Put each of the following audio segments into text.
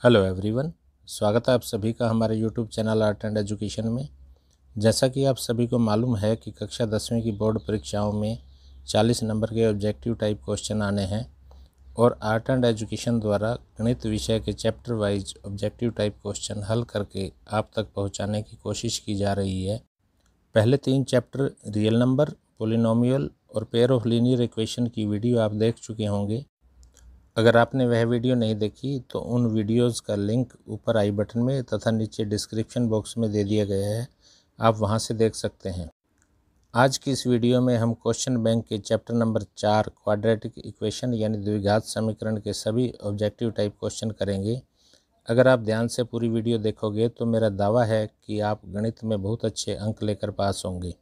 Hello everyone, स्वागत है आप सभी का हमारे YouTube channel art and education में। जैसा कि आप सभी को मालूम है कि कक्षा 10वीं की बोर्ड परीक्षाओं में 40 नंबर के ऑब्जेक्टिव टाइप क्वेश्चन आने हैं और आर्ट एंड एजुकेशन द्वारा गणित विषय के chapter wise objective type question हल करके आप तक पहुंचाने की कोशिश की जा रही है। पहले 3 चैप्टर रियल नंबर, पोलिनोमियल और पेयर ऑफ लीनियर इक्वेशन की वीडियो आप देख चुके होंगे। अगर आपने वह वीडियो नहीं देखी तो उन वीडियोस का लिंक ऊपर आई बटन में तथा नीचे डिस्क्रिप्शन बॉक्स में दे दिया गया है, आप वहां से देख सकते हैं। आज की इस वीडियो में हम क्वेश्चन बैंक के चैप्टर नंबर 4 क्वाड्रेटिक इक्वेशन यानी द्विघात समीकरण के सभी ऑब्जेक्टिव टाइप क्वेश्चन करेंगे। अगर आप ध्यान से पूरी वीडियो देखोगे तो मेरा दावा है कि आप गणित में बहुत अच्छे अंक लेकर पास होंगे।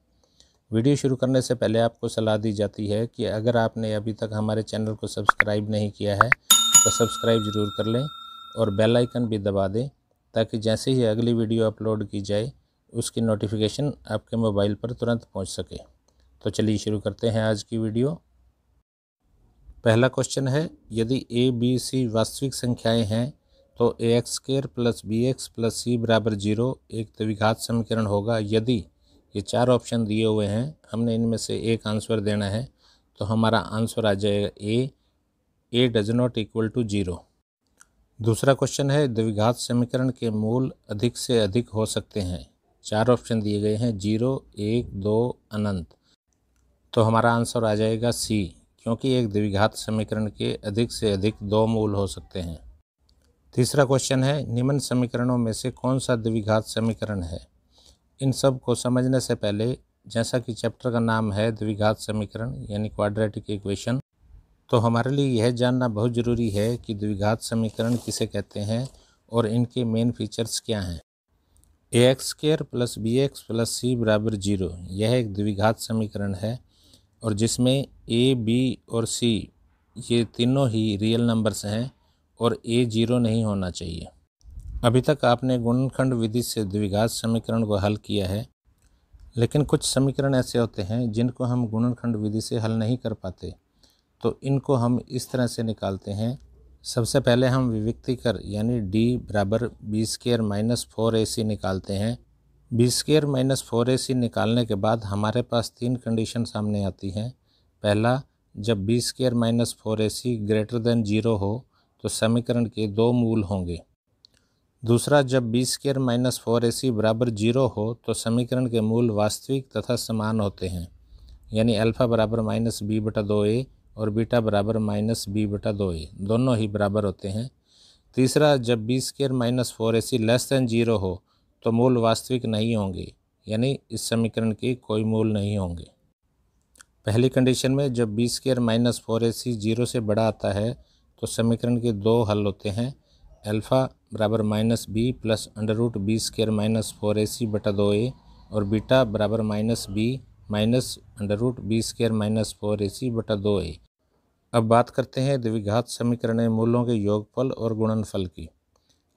वीडियो शुरू करने से पहले आपको सलाह दी जाती है कि अगर आपने अभी तक हमारे चैनल को सब्सक्राइब नहीं किया है तो सब्सक्राइब ज़रूर कर लें और बेल आइकन भी दबा दें ताकि जैसे ही अगली वीडियो अपलोड की जाए उसकी नोटिफिकेशन आपके मोबाइल पर तुरंत पहुंच सके। तो चलिए शुरू करते हैं आज की वीडियो। पहला क्वेश्चन है, यदि ए बी सी वास्तविक संख्याएं हैं तो ax² + bx + c = 0 एक द्विघात समीकरण होगा। यदि ये 4 ऑप्शन दिए हुए हैं, हमने इनमें से एक आंसर देना है तो हमारा आंसर आ जाएगा ए डज नॉट इक्वल टू 0। दूसरा क्वेश्चन है, द्विघात समीकरण के मूल अधिक से अधिक हो सकते हैं। 4 ऑप्शन दिए गए हैं 0, 1, 2 अनंत, तो हमारा आंसर आ जाएगा सी, क्योंकि एक द्विघात समीकरण के अधिक से अधिक 2 मूल हो सकते हैं। तीसरा क्वेश्चन है, निम्न समीकरणों में से कौन सा द्विघात समीकरण है। इन सब को समझने से पहले, जैसा कि चैप्टर का नाम है द्विघात समीकरण यानी क्वाड्रेटिक इक्वेशन, तो हमारे लिए यह जानना बहुत ज़रूरी है कि द्विघात समीकरण किसे कहते हैं और इनके मेन फीचर्स क्या हैं। ax² + bx + c = 0 यह एक द्विघात समीकरण है और जिसमें a, b और c ये तीनों ही रियल नंबर्स हैं और a 0 नहीं होना चाहिए। अभी तक आपने गुणनखंड विधि से द्विघात समीकरण को हल किया है, लेकिन कुछ समीकरण ऐसे होते हैं जिनको हम गुणनखंड विधि से हल नहीं कर पाते, तो इनको हम इस तरह से निकालते हैं। सबसे पहले हम विविक्तीकर यानी d = b² - 4ac निकालते हैं। b² - 4ac निकालने के बाद हमारे पास 3 कंडीशन सामने आती हैं। पहला, जब b² - 4ac > 0 हो तो समीकरण के 2 मूल होंगे। दूसरा, जब b² - 4ac = 0 हो तो समीकरण के मूल वास्तविक तथा समान होते हैं, यानी अल्फ़ा = -b/2a और बीटा = -b/2a दोनों ही बराबर होते हैं। तीसरा, जब b² - 4ac < 0 हो तो मूल वास्तविक नहीं होंगे, यानी इस समीकरण के कोई मूल नहीं होंगे। पहली कंडीशन में जब b² - 4ac 0 से बड़ा आता है तो समीकरण के 2 हल होते हैं, अल्फ़ा = -b + √b² - 4ac/2a और बीटा = -b - √b² - 4ac/2a। अब बात करते हैं द्विघात समीकरण में मूलों के योगफल और गुणनफल की।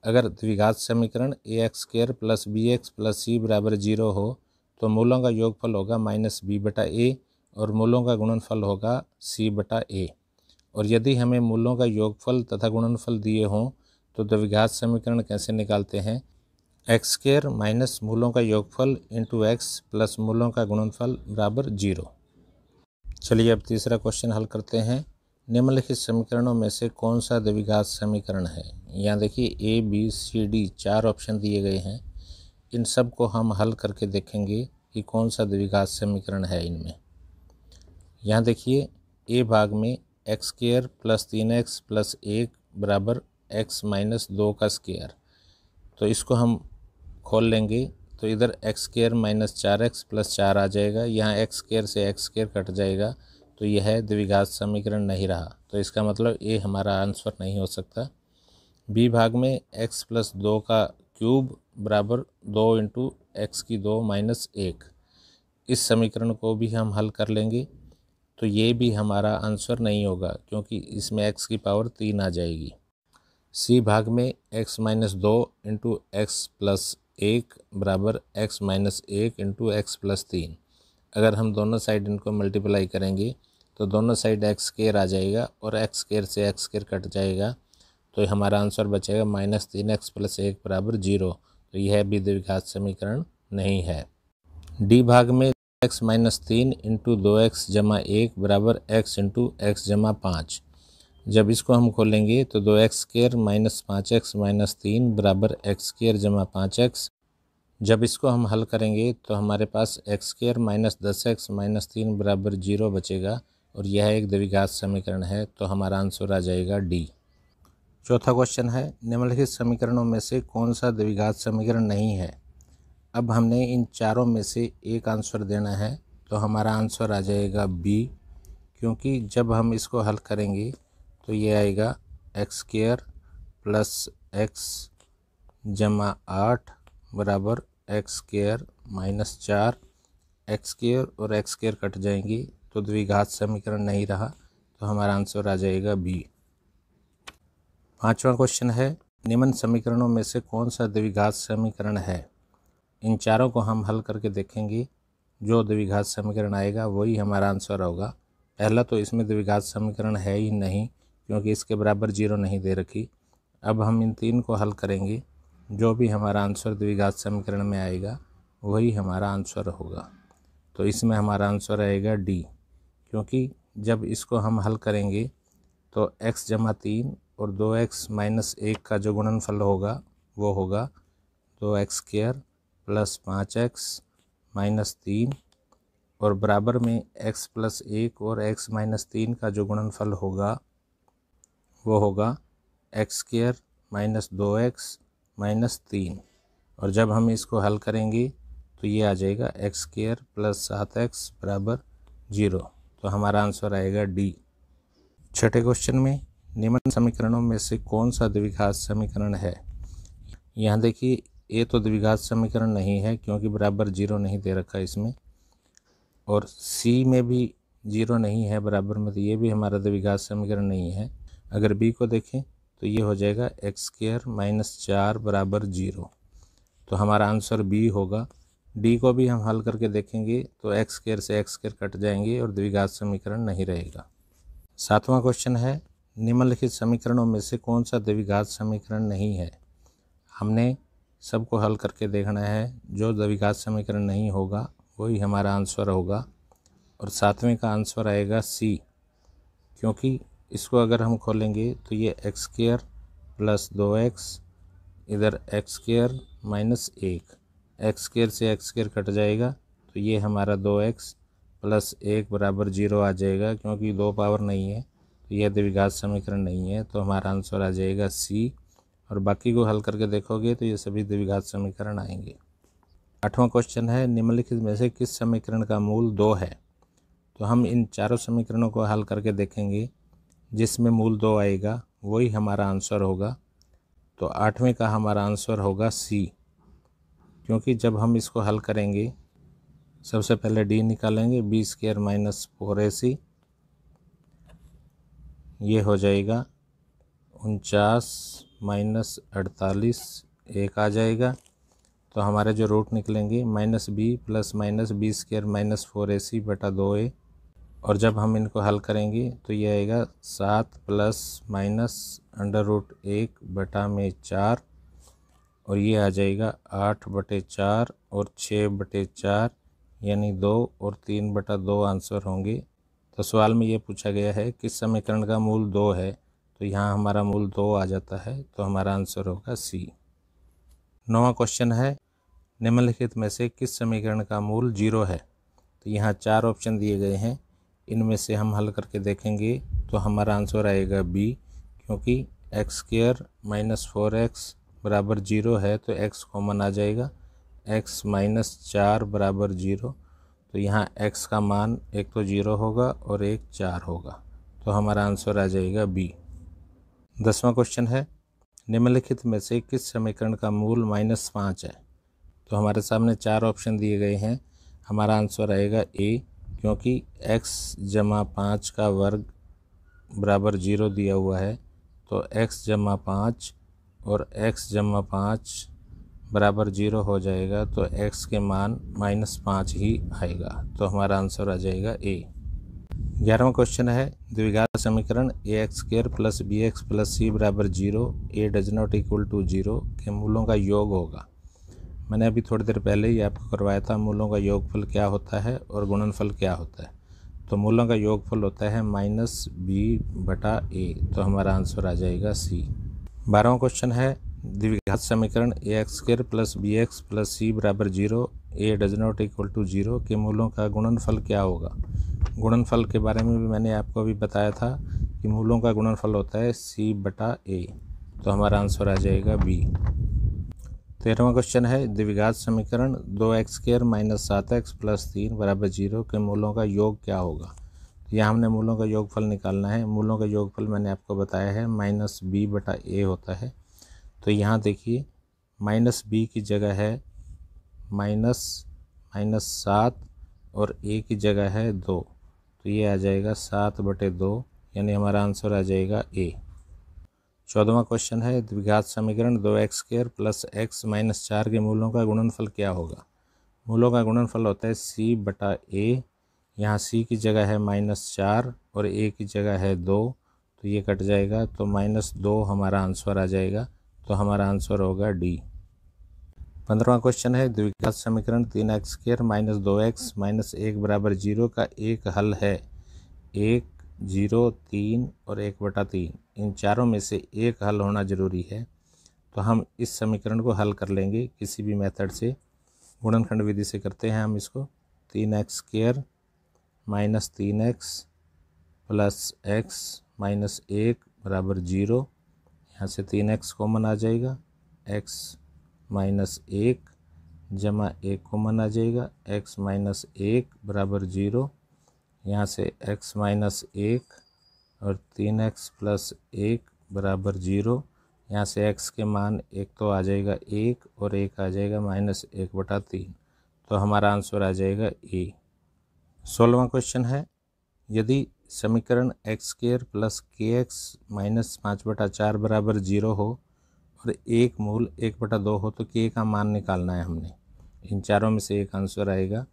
अगर द्विघात समीकरण ax² + bx + c = 0 हो तो मूलों का योगफल होगा -b/a और मूलों का गुणनफल होगा c/a। और यदि हमें मूलों का योगफल तथा गुणनफल दिए हों तो द्विघात समीकरण कैसे निकालते हैं। x² - मूलों का योगफल × x + मूलों का गुणनफल = 0। चलिए अब तीसरा क्वेश्चन हल करते हैं। निम्नलिखित समीकरणों में से कौन सा द्विघात समीकरण है। यहाँ देखिए a, b, c, d 4 option दिए गए हैं। इन सब को हम हल करके देखेंगे कि कौन सा द्विघात समीकरण है इनमें। यहाँ देखिए a भाग में x² + 3x + 1 = x - 2 का स्क्वायर, तो इसको हम खोल लेंगे तो इधर x² - 4x + 4 आ जाएगा। यहाँ x² से x² कट जाएगा तो यह द्विघात समीकरण नहीं रहा, तो इसका मतलब ए हमारा आंसर नहीं हो सकता। b भाग में x + 2 का क्यूब बराबर 2 × x⁻² - 1, इस समीकरण को भी हम हल कर लेंगे, तो ये भी हमारा आंसर नहीं होगा क्योंकि इसमें x की पावर 3 आ जाएगी। c भाग में x - 2 × x + 1 बराबर x - 1 × x + 3। अगर हम दोनों साइड इनको मल्टीप्लाई करेंगे तो दोनों साइड x² आ जाएगा और x² से x² कट जाएगा, तो हमारा आंसर बचेगा -3x + 1 = 0। तो यह भी द्विघात समीकरण नहीं है। डी भाग में x - 3 × 2x + 1 = x × x + 5। जब इसको हम खोलेंगे तो 2x² - 5x - 3 = x² + 5x। जब इसको हम हल करेंगे तो हमारे पास x² - 10x - 3 = 0 बचेगा और यह एक द्विघात समीकरण है। तो हमारा आंसर आ जाएगा डी। चौथा क्वेश्चन है, निम्नलिखित समीकरणों में से कौन सा द्विघात समीकरण नहीं है। अब हमने इन चारों में से एक आंसर देना है। तो हमारा आंसर आ जाएगा बी, क्योंकि जब हम इसको हल करेंगे तो ये आएगा x² + x = 8 = x² - 4। x² और x² कट जाएंगी तो द्विघात समीकरण नहीं रहा। तो हमारा आंसर आ जाएगा बी। पांचवा क्वेश्चन है, निम्न समीकरणों में से कौन सा द्विघात समीकरण है। इन चारों को हम हल करके देखेंगे, जो द्विघात समीकरण आएगा वही हमारा आंसर होगा। पहला तो इसमें द्विघात समीकरण है ही नहीं, क्योंकि इसके बराबर 0 नहीं दे रखी। अब हम इन तीन को हल करेंगे, जो भी हमारा आंसर द्विघात समीकरण में आएगा वही हमारा आंसर होगा। तो इसमें हमारा आंसर आएगा डी, क्योंकि जब इसको हम हल करेंगे तो x = 3 और 2x - 1 का जो गुणनफल होगा वो होगा 2x² + 5x - 3 और बराबर में x + 1 और x - 3 का जो गुणनफल होगा वो होगा x² - 2x - 3। और जब हम इसको हल करेंगे तो ये आ जाएगा x² + 7x = 0। तो हमारा आंसर आएगा डी। छठे क्वेश्चन में, निम्न समीकरणों में से कौन सा द्विघात समीकरण है। यहाँ देखिए, ये तो द्विघात समीकरण नहीं है, क्योंकि बराबर 0 नहीं दे रखा इसमें, और सी में भी 0 नहीं है बराबर में, तो ये भी हमारा द्विघात समीकरण नहीं है। अगर बी को देखें तो ये हो जाएगा x² - 4 = 0। तो हमारा आंसर बी होगा। डी को भी हम हल करके देखेंगे तो x² से x² कट जाएंगे और द्विघात समीकरण नहीं रहेगा। सातवां क्वेश्चन है, निम्नलिखित समीकरणों में से कौन सा द्विघात समीकरण नहीं है। हमने सबको हल करके देखना है, जो द्विघात समीकरण नहीं होगा वही हमारा आंसर होगा। और सातवें का आंसर आएगा सी, क्योंकि इसको अगर हम खोलेंगे तो ये x² + 2x, इधर x² - 1, x² से x² कट जाएगा तो ये हमारा 2x + 1 = 0 आ जाएगा, क्योंकि 2 पावर नहीं है तो यह द्विघात समीकरण नहीं है। तो हमारा आंसर आ जाएगा सी, और बाकी को हल करके देखोगे तो ये सभी द्विघात समीकरण आएंगे। आठवां क्वेश्चन है, निम्नलिखित में से किस समीकरण का मूल 2 है। तो हम इन चारों समीकरणों को हल करके देखेंगे, जिसमें मूल 2 आएगा वही हमारा आंसर होगा। तो आठवें का हमारा आंसर होगा सी, क्योंकि जब हम इसको हल करेंगे सबसे पहले डी निकालेंगे, b² - 4ac, ये हो जाएगा 49 - 48, 1 आ जाएगा। तो हमारे जो रूट निकलेंगे -b + b² - 4ac / 2a, और जब हम इनको हल करेंगे तो ये आएगा 7 ± √1 बटा में 4, और ये आ जाएगा 8/4 और 6/4, यानी 2 और 3/2 आंसर होंगे। तो सवाल में ये पूछा गया है किस समीकरण का मूल 2 है, तो यहाँ हमारा मूल 2 आ जाता है। तो हमारा आंसर होगा सी। 9वां क्वेश्चन है, निम्नलिखित में से किस समीकरण का मूल 0 है। तो यहाँ 4 ऑप्शन दिए गए हैं, इनमें से हम हल करके देखेंगे तो हमारा आंसर आएगा बी, क्योंकि x² - 4x = 0 है तो x कॉमन आ जाएगा, x - 4 = 0। तो यहाँ x का मान एक तो 0 होगा और एक 4 होगा। तो हमारा आंसर आ जाएगा बी। 10वां क्वेश्चन है, निम्नलिखित में से किस समीकरण का मूल -5 है। तो हमारे सामने 4 ऑप्शन दिए गए हैं, हमारा आंसर आएगा ए, क्योंकि x + 5 का वर्ग बराबर 0 दिया हुआ है। तो x + 5 और x + 5 बराबर 0 हो जाएगा, तो x के मान -5 ही आएगा। तो हमारा आंसर आ जाएगा ए। 11वां क्वेश्चन है द्विघात समीकरण ax² + bx + c = 0 a does not equal to 0 के मूलों का योग होगा। मैंने अभी थोड़ी देर पहले ही आपको करवाया था मूलों का योगफल क्या होता है और गुणनफल क्या होता है। तो मूलों का योगफल होता है -b/a, तो हमारा आंसर आ जाएगा सी। 12वां क्वेश्चन है द्विघात समीकरण ax² + bx + c = 0 a does not equal to 0 के मूलों का गुणनफल क्या होगा। गुणनफल के बारे में भी मैंने आपको अभी बताया था कि मूलों का गुणनफल होता है c/a, तो हमारा आंसर आ जाएगा बी। 13वां क्वेश्चन है द्विघात समीकरण 2x² - 7x + 3 = 0 के मूलों का योग क्या होगा। यहाँ हमने मूलों का योगफल निकालना है। मूलों का योगफल मैंने आपको बताया है -b/a होता है। तो यहाँ देखिए -b की जगह है -7 और a की जगह है 2, तो ये आ जाएगा 7/2, यानी हमारा आंसर आ जाएगा ए। 14वां क्वेश्चन है द्विघात समीकरण 2x² + x - 4 के मूलों का गुणनफल क्या होगा। मूलों का गुणनफल होता है c/a। यहाँ c की जगह है -4 और a की जगह है 2, तो ये कट जाएगा, तो -2 हमारा आंसर आ जाएगा, तो हमारा आंसर होगा डी। 15वां क्वेश्चन है द्विघात समीकरण 3x² - 2x - 1 = 0 का एक हल है 1, 0, 3 और 1/3। इन चारों में से एक हल होना ज़रूरी है। तो हम इस समीकरण को हल कर लेंगे किसी भी मेथड से। गुणनखंड विधि से करते हैं हम इसको। 3x² - 3x + x - 1 = 0। यहाँ से 3x कॉमन आ जाएगा, x - 1 जमा 1 कॉमन आ जाएगा, x - 1 = 0। यहाँ से x - 1 और 3x + 1 = 0। यहाँ से x के मान एक तो आ जाएगा 1 और एक आ जाएगा -1/3, तो हमारा आंसर आ जाएगा ए। 16वां क्वेश्चन है यदि समीकरण x² + kx - 5/4 = 0 हो और एक मूल 1/2 हो तो k का मान निकालना है हमने। इन चारों में से एक आंसर आएगा।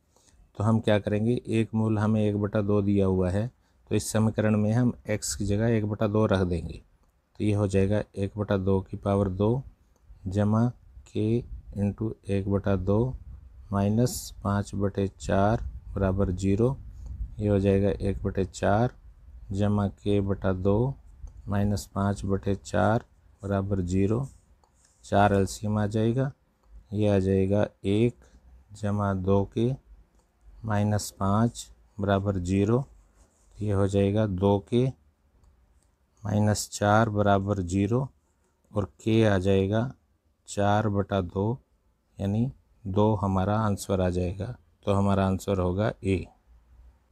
तो हम क्या करेंगे, एक मूल हमें 1/2 दिया हुआ है, तो इस समीकरण में हम x की जगह 1/2 रख देंगे। तो ये हो जाएगा 1/2 की पावर 2 जमा k × 1/2 - 5/4 = 0। ये हो जाएगा 1/4 जमा k/2 - 5/4 = 0। 4 एलसीएम आ जाएगा, ये आ जाएगा 1 जमा 2k - 5 = 0। ये हो जाएगा 2k - 4 = 0 और k आ जाएगा 4/2, यानी 2 हमारा आंसर आ जाएगा, तो हमारा आंसर होगा ए।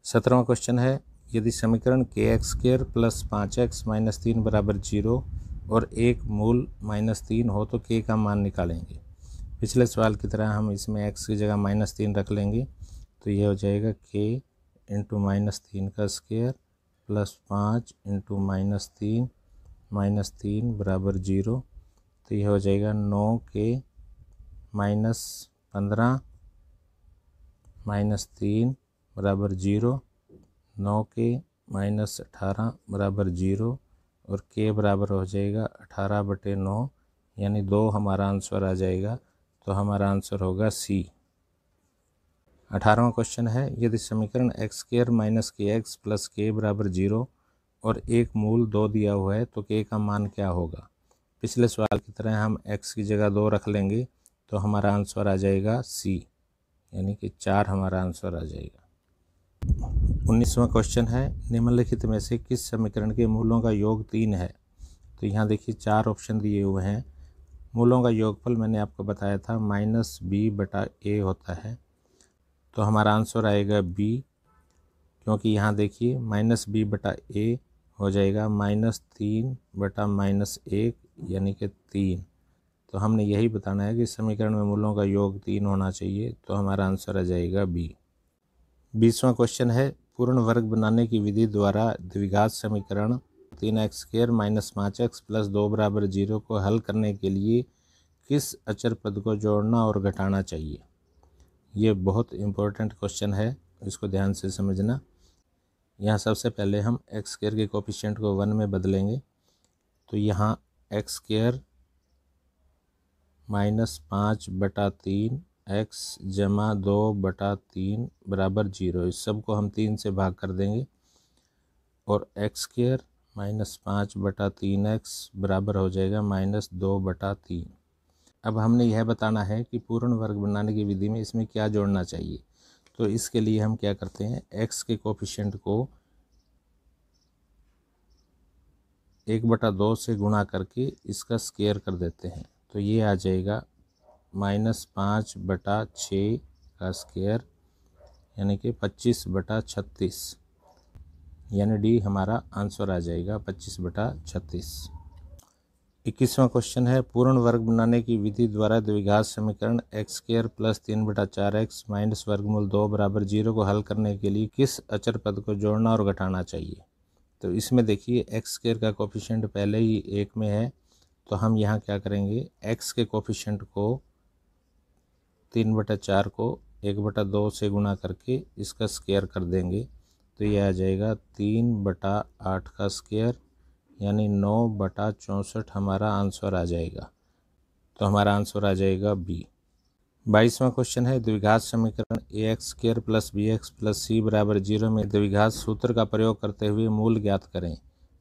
17वां क्वेश्चन है यदि समीकरण kx² + 5x - 3 = 0 और एक मूल -3 हो तो k का मान निकालेंगे। पिछले सवाल की तरह हम इसमें x की जगह -3 रख लेंगे, तो ये हो जाएगा k × -3 का स्क्वायर + 5 × -3 = 0। तो ये हो जाएगा 9k - 15 - 3 = 0। 9k - 18 = 0 और k बराबर हो जाएगा 18/9, यानी 2 हमारा आंसर आ जाएगा, तो हमारा आंसर होगा सी। 18वां क्वेश्चन है यदि समीकरण x² - kx + k = 0 और एक मूल 2 दिया हुआ है तो k का मान क्या होगा। पिछले सवाल की तरह हम x की जगह 2 रख लेंगे, तो हमारा आंसर आ जाएगा सी, यानी कि 4 हमारा आंसर आ जाएगा। 19वां क्वेश्चन है निम्नलिखित में से किस समीकरण के मूलों का योग 3 है। तो यहाँ देखिए 4 ऑप्शन दिए हुए हैं। मूलों का योगफल मैंने आपको बताया था -b/a होता है, तो हमारा आंसर आएगा बी, क्योंकि यहाँ देखिए -b/a हो जाएगा -3/-1 यानी कि 3। तो हमने यही बताना है कि समीकरण में मूलों का योग 3 होना चाहिए, तो हमारा आंसर आ जाएगा बी। 20वां क्वेश्चन है पूर्ण वर्ग बनाने की विधि द्वारा द्विघात समीकरण 3x² - 5x + 2 = 0 को हल करने के लिए किस अचर पद को जोड़ना और घटाना चाहिए। ये बहुत इम्पोर्टेंट क्वेश्चन है, इसको ध्यान से समझना। यहाँ सबसे पहले हम एक्स स्क्वायर के कोफिशिएंट को 1 में बदलेंगे, तो यहाँ एक्स स्क्वायर -5/3 एक्स जमा 2/3 बराबर 0। इस सब को हम 3 से भाग कर देंगे और एक्स स्क्वायर -5/3 एक्स बराबर हो जाएगा -2/3। अब हमने यह बताना है कि पूर्ण वर्ग बनाने की विधि में इसमें क्या जोड़ना चाहिए। तो इसके लिए हम क्या करते हैं, एक्स के कोफिशिएंट को 1/2 से गुणा करके इसका स्क्वायर कर देते हैं, तो ये आ जाएगा -5/6 का स्क्वायर यानी कि 25/36, यानी डी हमारा आंसर आ जाएगा 25/36। 21वां क्वेश्चन है, पूर्ण वर्ग बनाने की विधि द्वारा द्विघात समीकरण x square plus 3/4x minus वर्गमूल 2 बराबर 0 को हल करने के लिए किस अचर पद को जोड़ना और घटाना चाहिए। तो इसमें देखिए एक्स स्क्वायर का कोफिशिएंट पहले ही 1 में है, तो हम यहाँ क्या करेंगे, एक्स के कोफिशिएंट को 3/4 को 1/2 से गुणा करके इसका स्क्वायर कर देंगे, तो ये आ जाएगा 3/8 का स्क्वायर यानी 9/64 हमारा आंसर आ जाएगा। तो हमारा आंसर आ जाएगा बी। 22वां क्वेश्चन है, द्विघात समीकरण ax² + bx + c बराबर 0 में द्विघात सूत्र का प्रयोग करते हुए मूल ज्ञात करें।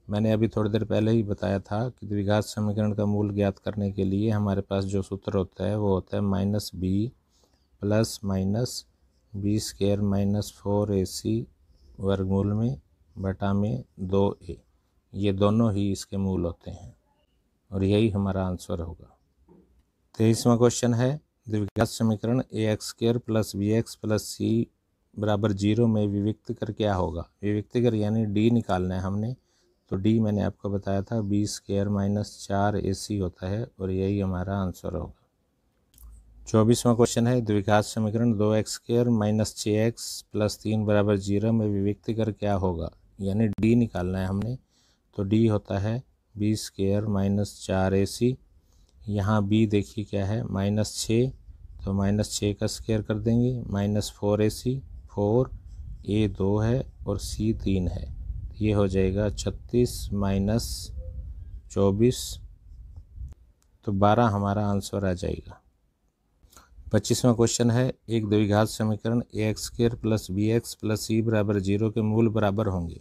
मैंने अभी थोड़ी देर पहले ही बताया था कि द्विघात समीकरण का मूल ज्ञात करने के लिए हमारे पास जो सूत्र होता है वो होता है -b + -b² - 4ac वर्गमूल में बटा में 2a। ये दोनों ही इसके मूल होते हैं और यही हमारा आंसर होगा। 23वां क्वेश्चन है, द्विघात समीकरण ax² + bx + c बराबर 0 में विविक्त कर क्या होगा। विविक्त कर यानी d निकालना है हमने, तो d मैंने आपको बताया था b² - 4ac होता है और यही हमारा आंसर होगा। 24वां क्वेश्चन है, द्विघात समीकरण 2x² - 6x + 3 बराबर 0 में विविक्त कर क्या होगा, यानी d निकालना है हमने, तो d होता है b² - 4ac। यहाँ b देखिए क्या है -6, तो -6 का स्क्वायर कर देंगे, -4ac 4, a 2 है और c 3 है, ये हो जाएगा 36 - 24, तो 12 हमारा आंसर आ जाएगा। 25वां क्वेश्चन है, एक द्विघात समीकरण ax² + bx + c बराबर 0 के मूल बराबर होंगे।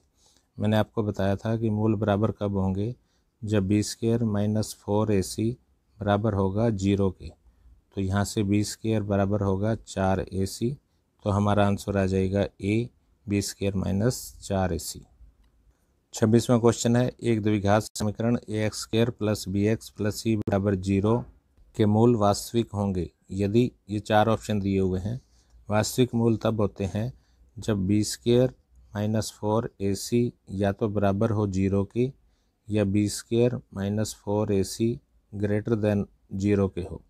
मैंने आपको बताया था कि मूल बराबर कब होंगे, जब b² - 4ac बराबर होगा 0 के, तो यहाँ से b² बराबर होगा 4ac, तो हमारा आंसर आ जाएगा a b² - 4ac। 26वां क्वेश्चन है, एक द्विघात समीकरण ax² + bx + c बराबर 0 के मूल वास्तविक होंगे यदि ये 4 ऑप्शन दिए हुए हैं। वास्तविक मूल तब होते हैं जब b² - 4ac या तो बराबर हो 0 के या b² - 4ac ग्रेटर देन 0 के हो,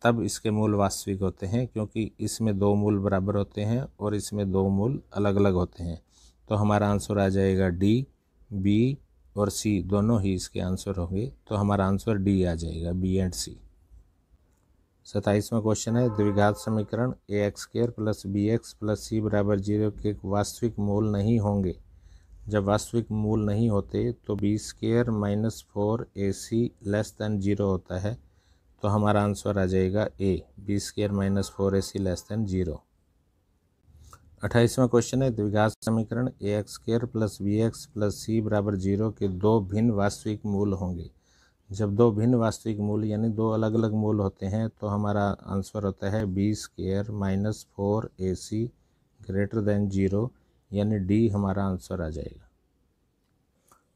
तब इसके मूल वास्तविक होते हैं, क्योंकि इसमें 2 मूल बराबर होते हैं और इसमें 2 मूल अलग अलग होते हैं। तो हमारा आंसर आ जाएगा डी, बी और सी दोनों ही इसके आंसर होंगे, तो हमारा आंसर डी आ जाएगा, बी एंड सी। 27वां क्वेश्चन है, द्विघात समीकरण ax² + bx + c बराबर 0 के वास्तविक मूल नहीं होंगे। जब वास्तविक मूल नहीं होते तो b² - 4ac < 0 होता है, तो हमारा आंसर आ जाएगा ए, b² - 4ac < 0। 28वां क्वेश्चन है, द्विघात समीकरण ax² + bx + c बराबर 0 के 2 भिन्न वास्तविक मूल होंगे। जब 2 भिन्न वास्तविक मूल यानी 2 अलग अलग मूल होते हैं, तो हमारा आंसर होता है b² - 4ac ग्रेटर देन 0, यानी डी हमारा आंसर आ जाएगा।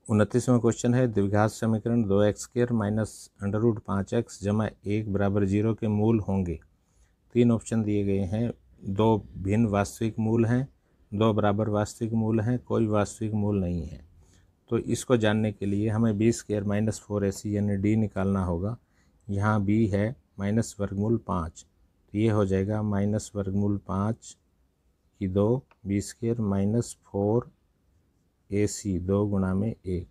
29वां क्वेश्चन है, द्विघात समीकरण 2x² - √5x जमा 1 बराबर 0 के मूल होंगे। 3 ऑप्शन दिए गए हैं, 2 भिन्न वास्तविक मूल हैं, 2 बराबर वास्तविक मूल हैं, कोई वास्तविक मूल नहीं है। तो इसको जानने के लिए हमें b² - 4ac यानी डी निकालना होगा। यहाँ b है -वर्गमूल 5, तो ये हो जाएगा -वर्गमूल 5 की 2 b² - 4ac 2 गुणा में 1,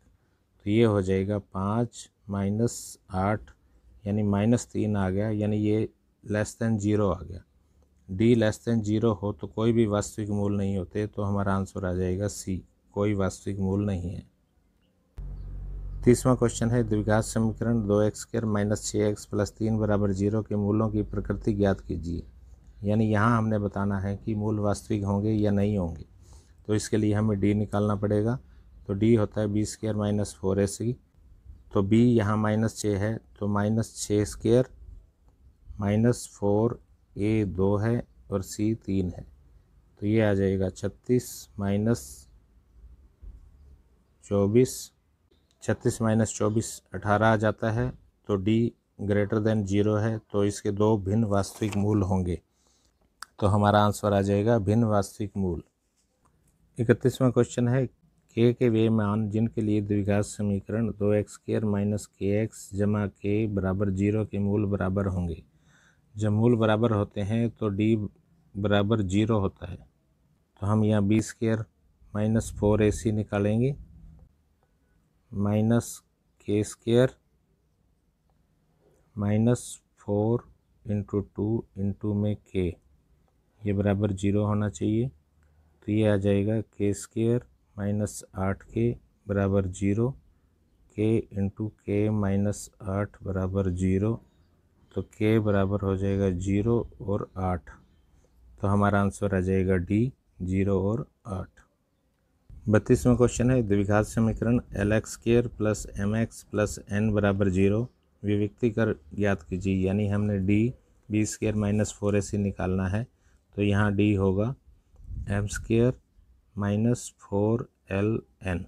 तो ये हो जाएगा 5 - 8 यानी -3 आ गया, यानी ये <0 आ गया। d <0 हो तो कोई भी वास्तविक मूल नहीं होते, तो हमारा आंसर आ जाएगा सी, कोई वास्तविक मूल नहीं है। 30वां क्वेश्चन है द्विघात समीकरण 2x² माइनस 6x प्लस 3 बराबर 0 के मूलों की प्रकृति ज्ञात कीजिए। यानी यहाँ हमने बताना है कि मूल वास्तविक होंगे या नहीं होंगे। तो इसके लिए हमें d निकालना पड़ेगा। तो d होता है b² माइनस 4ac। तो b यहाँ -6 है तो -6² माइनस 4a 2 है और c 3 है। तो ये आ जाएगा 36 माइनस 24, 36 माइनस 24 18 आ जाता है। तो d ग्रेटर देन 0 है तो इसके दो भिन्न वास्तविक मूल होंगे। तो हमारा आंसर आ जाएगा भिन्न वास्तविक मूल। 31वां क्वेश्चन है k के वे मान जिनके लिए द्विघात समीकरण 2x² माइनस kx जमा k बराबर 0 के मूल बराबर होंगे। जब मूल बराबर होते हैं तो d बराबर 0 होता है। तो हम यहाँ b² माइनस 4ac निकालेंगे minus k² minus 4 into 2 into में k, ये बराबर 0 होना चाहिए। तो ये आ जाएगा k² माइनस 8k बराबर 0, k इंटू k माइनस 8 बराबर 0। तो k बराबर हो जाएगा 0 और 8। तो हमारा आंसर आ जाएगा डी 0 और 8। 32वां क्वेश्चन है द्विघात समीकरण lx² plus mx plus n बराबर 0 विविक्ति कर ज्ञात कीजिए। यानी हमने d b² माइनस 4ac निकालना है। तो यहाँ d होगा m² माइनस 4ln,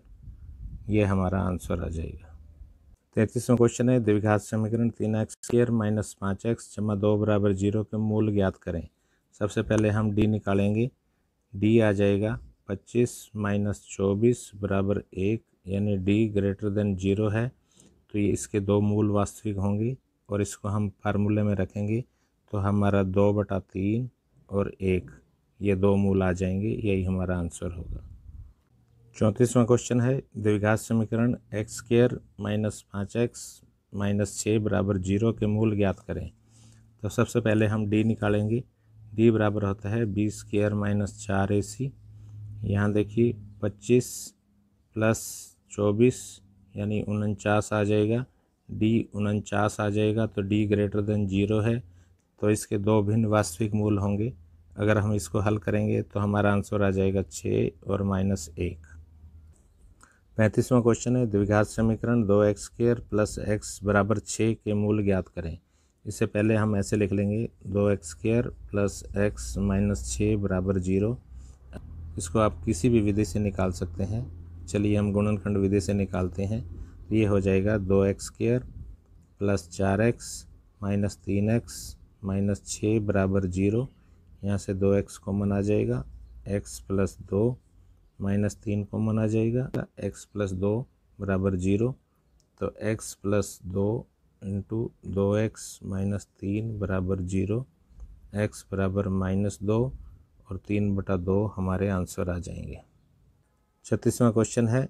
ये हमारा आंसर आ जाएगा। 33वां क्वेश्चन है द्विघात समीकरण 3x² माइनस 5x जमा 2 बराबर 0 के मूल ज्ञात करें। सबसे पहले हम d निकालेंगे। d आ जाएगा 25 माइनस 24 बराबर 1, यानी d ग्रेटर देन 0 है। तो ये इसके दो मूल वास्तविक होंगे और इसको हम फार्मूले में रखेंगे तो हमारा 2/3 और 1, ये दो मूल आ जाएंगे। यही हमारा आंसर होगा। 34वां क्वेश्चन है द्विघात समीकरण x² माइनस 5x माइनस 6 बराबर 0 के मूल ज्ञात करें। तो सबसे पहले हम d निकालेंगे। d बराबर होता है b² माइनस 4ac। यहाँ देखिए 25 प्लस 24 यानी 49 आ जाएगा। d 49 आ जाएगा तो d ग्रेटर देन 0 है। तो इसके दो भिन्न वास्तविक मूल होंगे। अगर हम इसको हल करेंगे तो हमारा आंसर आ जाएगा 6 और -1। 35वां क्वेश्चन है द्विघात समीकरण 2x² प्लस x बराबर 6 के मूल ज्ञात करें। इससे पहले हम ऐसे लिख लेंगे 2x² प्लस x माइनस 6 बराबर 0। इसको आप किसी भी विधि से निकाल सकते हैं। चलिए हम गुणनखंड विधि से निकालते हैं। ये हो जाएगा 2x² plus 4x minus 3x minus 6 बराबर 0। यहाँ से 2x कॉमन आ जाएगा, x प्लस 2 माइनस 3 कॉमन आ जाएगा, x प्लस 2 बराबर 0। तो x plus 2 into 2x minus 3 बराबर 0, x बराबर -2 और 3/2 हमारे आंसर आ जाएंगे। 36वां क्वेश्चन है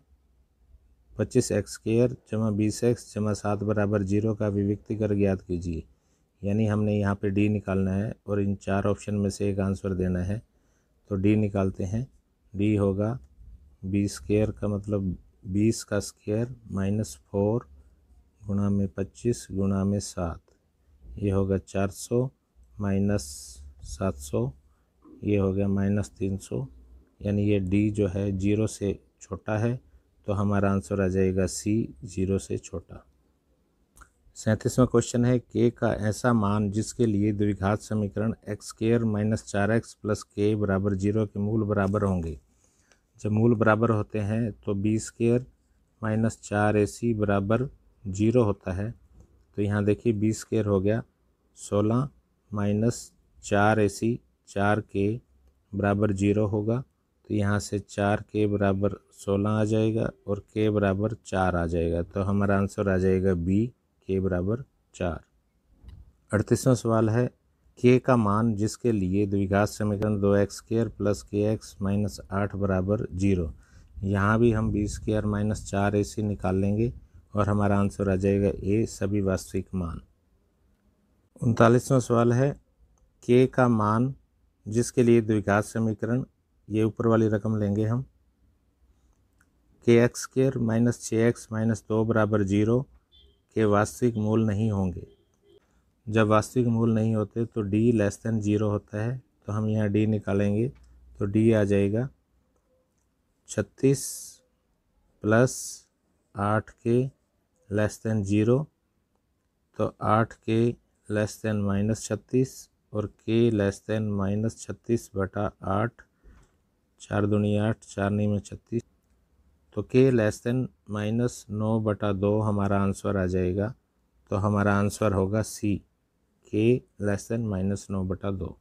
25x² जमा 20x जमा 7 बराबर 0 का विविक्ति कर ज्ञात कीजिए। यानी हमने यहाँ पे d निकालना है और इन चार ऑप्शन में से एक आंसर देना है। तो d निकालते हैं। d होगा b² का मतलब 20 का स्क्वायर माइनस 4 गुणा में 25 गुणा में 7, ये होगा 400 माइनस 700, ये हो गया -300। यानी ये d जो है 0 से छोटा है तो हमारा आंसर आ जाएगा c 0 से छोटा। 37वां क्वेश्चन है k का ऐसा मान जिसके लिए द्विघात समीकरण x² minus 4x plus k बराबर 0 के मूल बराबर होंगे। जब मूल बराबर होते हैं तो b² माइनस 4ac बराबर 0 होता है। तो यहाँ देखिए b² हो गया 16 माइनस 4ac 4k बराबर 0 होगा। तो यहाँ से 4k बराबर 16 आ जाएगा और k बराबर 4 आ जाएगा। तो हमारा आंसर आ जाएगा b k बराबर 4। 38वां सवाल है k का मान जिसके लिए द्विघात समीकरण 2x² प्लस kx माइनस 8 बराबर 0। यहाँ भी हम b² माइनस 4ac निकाल लेंगे और हमारा आंसर आ जाएगा a सभी वास्तविक मान। 39वां सवाल है k का मान जिसके लिए द्विघात समीकरण, ये ऊपर वाली रकम लेंगे हम, के x square minus 6x minus 2 बराबर 0 के वास्तविक मूल नहीं होंगे। जब वास्तविक मूल नहीं होते तो d लेस देन 0 होता है, तो हम यहाँ d निकालेंगे तो d आ जाएगा 36 प्लस 8k लेस देन 0, तो 8k लेस देन माइनस 36 और k लेस देन माइनस 36 बटा 8, 4 दूनी 8, 4 नहीं में 36, तो k लेस देन माइनस 9 बटा 2 हमारा आंसर आ जाएगा। तो हमारा आंसर होगा सी, k लेस देन माइनस 9 बटा 2।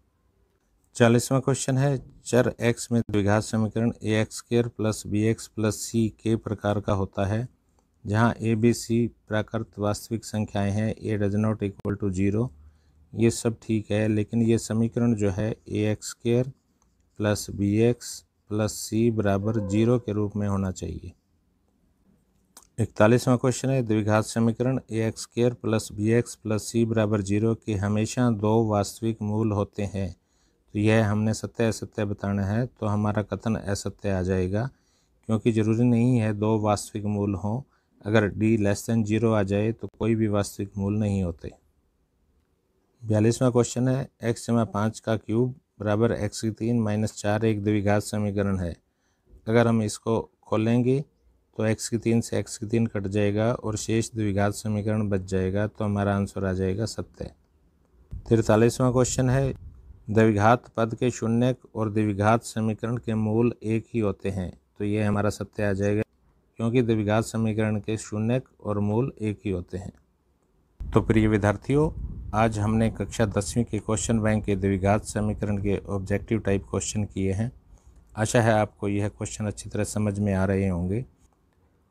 40वां क्वेश्चन है, चर x में द्विघात समीकरण ax square plus bx plus c के प्रकार का होता है, जहां a b c प्राकृत वास्तविक संख्याएं हैं, a does not equal to 0। ये सब ठीक है, लेकिन ये समीकरण जो है ax square plus bx plus c बराबर 0 के रूप में होना चाहिए। 41वां क्वेश्चन है, द्विघात समीकरण ax square plus bx plus c बराबर 0 के हमेशा दो वास्तविक मूल होते हैं। तो यह हमने सत्य असत्य बताना है, तो हमारा कथन असत्य आ जाएगा, क्योंकि ज़रूरी नहीं है दो वास्तविक मूल हों। अगर d लेस देन 0 आ जाए तो कोई भी वास्तविक मूल नहीं होते। 42वां क्वेश्चन है, x जमा 5 का क्यूब बराबर x की 3 माइनस 4 एक द्विघात समीकरण है। अगर हम इसको खोलेंगे तो x की 3 से x की 3 कट जाएगा और शेष द्विघात समीकरण बच जाएगा, तो हमारा आंसर आ जाएगा सत्य। 43वां क्वेश्चन है, द्विघात पद के शून्यक और द्विघात समीकरण के मूल एक ही होते हैं। तो ये हमारा सत्य आ जाएगा, क्योंकि द्विघात समीकरण के शून्यक और मूल एक ही होते हैं। तो प्रिय विद्यार्थियों, आज हमने कक्षा 10वीं के क्वेश्चन बैंक के द्विघात समीकरण के ऑब्जेक्टिव टाइप क्वेश्चन किए हैं। आशा है आपको यह क्वेश्चन अच्छी तरह समझ में आ रहे होंगे।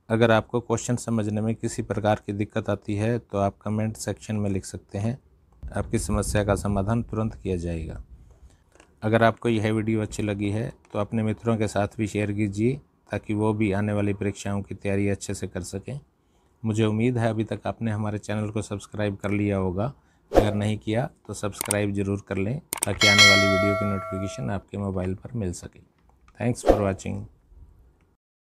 अगर आपको क्वेश्चन समझने में किसी प्रकार की दिक्कत आती है तो आप कमेंट सेक्शन में लिख सकते हैं, आपकी समस्या का समाधान तुरंत किया जाएगा। अगर आपको यह वीडियो अच्छी लगी है तो अपने मित्रों के साथ भी शेयर कीजिए, ताकि वो भी आने वाली परीक्षाओं की तैयारी अच्छे से कर सकें। मुझे उम्मीद है अभी तक आपने हमारे चैनल को सब्सक्राइब कर लिया होगा। अगर नहीं किया तो सब्सक्राइब ज़रूर कर लें, ताकि आने वाली वीडियो की नोटिफिकेशन आपके मोबाइल पर मिल सके। Thanks for watching.